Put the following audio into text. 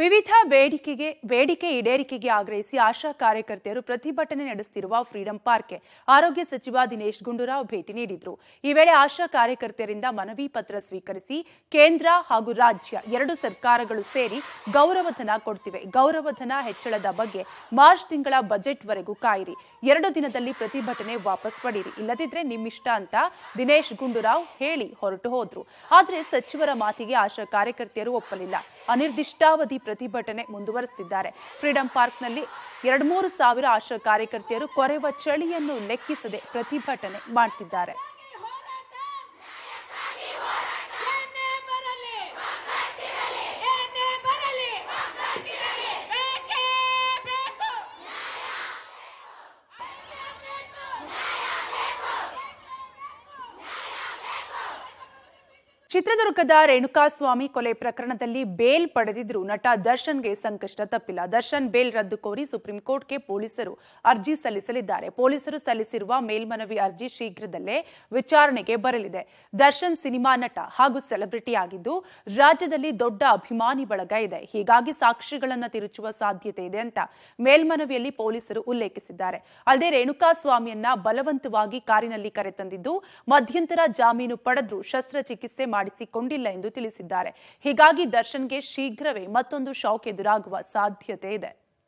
ವಿವಿಧ ಬೇಡಿಕೆ ಈಡೇರಿಕೆಗೆ ಆಗ್ರಹಿಸಿ ಆಶಾ ಕಾರ್ಯಕರ್ತೆಯರು ಪ್ರತಿಭಟನೆ ನಡೆಸುತ್ತಿರುವ ಫ್ರೀಡಂ ಪಾರ್ಕ್ಗೆ ಆರೋಗ್ಯ ಸಚಿವ ದಿನೇಶ್ ಗುಂಡೂರಾವ್ ಭೇಟಿ ನೀಡಿದ್ರು. ಈ ವೇಳೆ ಆಶಾ ಕಾರ್ಯಕರ್ತೆಯರಿಂದ ಮನವಿ ಪತ್ರ ಸ್ವೀಕರಿಸಿ ಕೇಂದ್ರ ಹಾಗೂ ರಾಜ್ಯ ಎರಡು ಸರ್ಕಾರಗಳು ಸೇರಿ ಗೌರವಧನ ಕೊಡ್ತಿವೆ. ಗೌರವಧನ ಹೆಚ್ಚಳದ ಬಗ್ಗೆ ಮಾರ್ಚ್ ತಿಂಗಳ ಬಜೆಟ್ವರೆಗೂ ಕಾಯಿರಿ. 2 ದಿನದಲ್ಲಿ ಪ್ರತಿಭಟನೆ ವಾಪಸ್ ಪಡೀರಿ, ಇಲ್ಲದಿದ್ರೆ ನಿಮ್ಮಿಷ್ಟ ಅಂತ ದಿನೇಶ್ ಗುಂಡೂರಾವ್ ಹೇಳಿ ಹೊರಟು ಹೋದ್ರು. ಆದರೆ ಸಚಿವರ ಮಾತಿಗೆ ಆಶಾ ಕಾರ್ಯಕರ್ತೆಯರು ಒಪ್ಪಲಿಲ್ಲ. ಅನಿರ್ದಿಷ್ಟಾವಧಿ ಪ್ರತಿಭಟನೆ ಮುಂದುವರೆಸುತ್ತಿದ್ದಾರೆ. ಫ್ರೀಡಂ ಪಾರ್ಕ್ನಲ್ಲಿ 2-3 ಸಾವಿರ ಆಶಾ ಕಾರ್ಯಕರ್ತೆಯರು ಕೊರೆವ ಚಳಿಯನ್ನು ಲೆಕ್ಕಿಸದೆ ಪ್ರತಿಭಟನೆ ಮಾಡುತ್ತಿದ್ದಾರೆ. ಚಿತ್ರದುರ್ಗದ ರೇಣುಕಾಸ್ವಾಮಿ ಕೊಲೆ ಪ್ರಕರಣದಲ್ಲಿ ಬೇಲ್ ಪಡೆದಿದ್ದರೂ ನಟ ದರ್ಶನ್ಗೆ ಸಂಕಷ್ಟ ತಪ್ಪಿಲ್ಲ. ದರ್ಶನ್ ಬೇಲ್ ರದ್ದು ಕೋರಿ ಸುಪ್ರೀಂ ಕೋರ್ಟ್ಗೆ ಪೊಲೀಸರು ಅರ್ಜಿ ಸಲ್ಲಿಸಲಿದ್ದಾರೆ. ಪೊಲೀಸರು ಸಲ್ಲಿಸಿರುವ ಮೇಲ್ಮನವಿ ಅರ್ಜಿ ಶೀಘ್ರದಲ್ಲೇ ವಿಚಾರಣೆಗೆ ಬರಲಿದೆ. ದರ್ಶನ್ ಸಿನಿಮಾ ನಟ ಹಾಗೂ ಸೆಲೆಬ್ರಿಟಿ ಆಗಿದ್ದು ರಾಜ್ಯದಲ್ಲಿ ದೊಡ್ಡ ಅಭಿಮಾನಿ ಬಳಗ ಇದೆ. ಹೀಗಾಗಿ ಸಾಕ್ಷಿಗಳನ್ನು ತಿರುಚುವ ಸಾಧ್ಯತೆ ಇದೆ ಅಂತ ಮೇಲ್ಮನವಿಯಲ್ಲಿ ಪೊಲೀಸರು ಉಲ್ಲೇಖಿಸಿದ್ದಾರೆ. ಅಲ್ಲದೆ ರೇಣುಕಾಸ್ವಾಮಿಯನ್ನ ಬಲವಂತವಾಗಿ ಕಾರಿನಲ್ಲಿ ಕರೆತಂದಿದ್ದು ಮಧ್ಯಂತರ ಜಾಮೀನು ಪಡೆದ್ರೂ ಶಸ್ತ್ರಚಿಕಿತ್ಸೆ ಮಾಡಿಸಿಕೊಂಡಿಲ್ಲ ಎಂದು ತಿಳಿಸಿದ್ದಾರೆ. ಹೀಗಾಗಿ ದರ್ಶನ್ಗೆ ಶೀಘ್ರವೇ ಮತ್ತೊಂದು ಶಾಕ್ ಎದುರಾಗುವ ಸಾಧ್ಯತೆ ಇದೆ.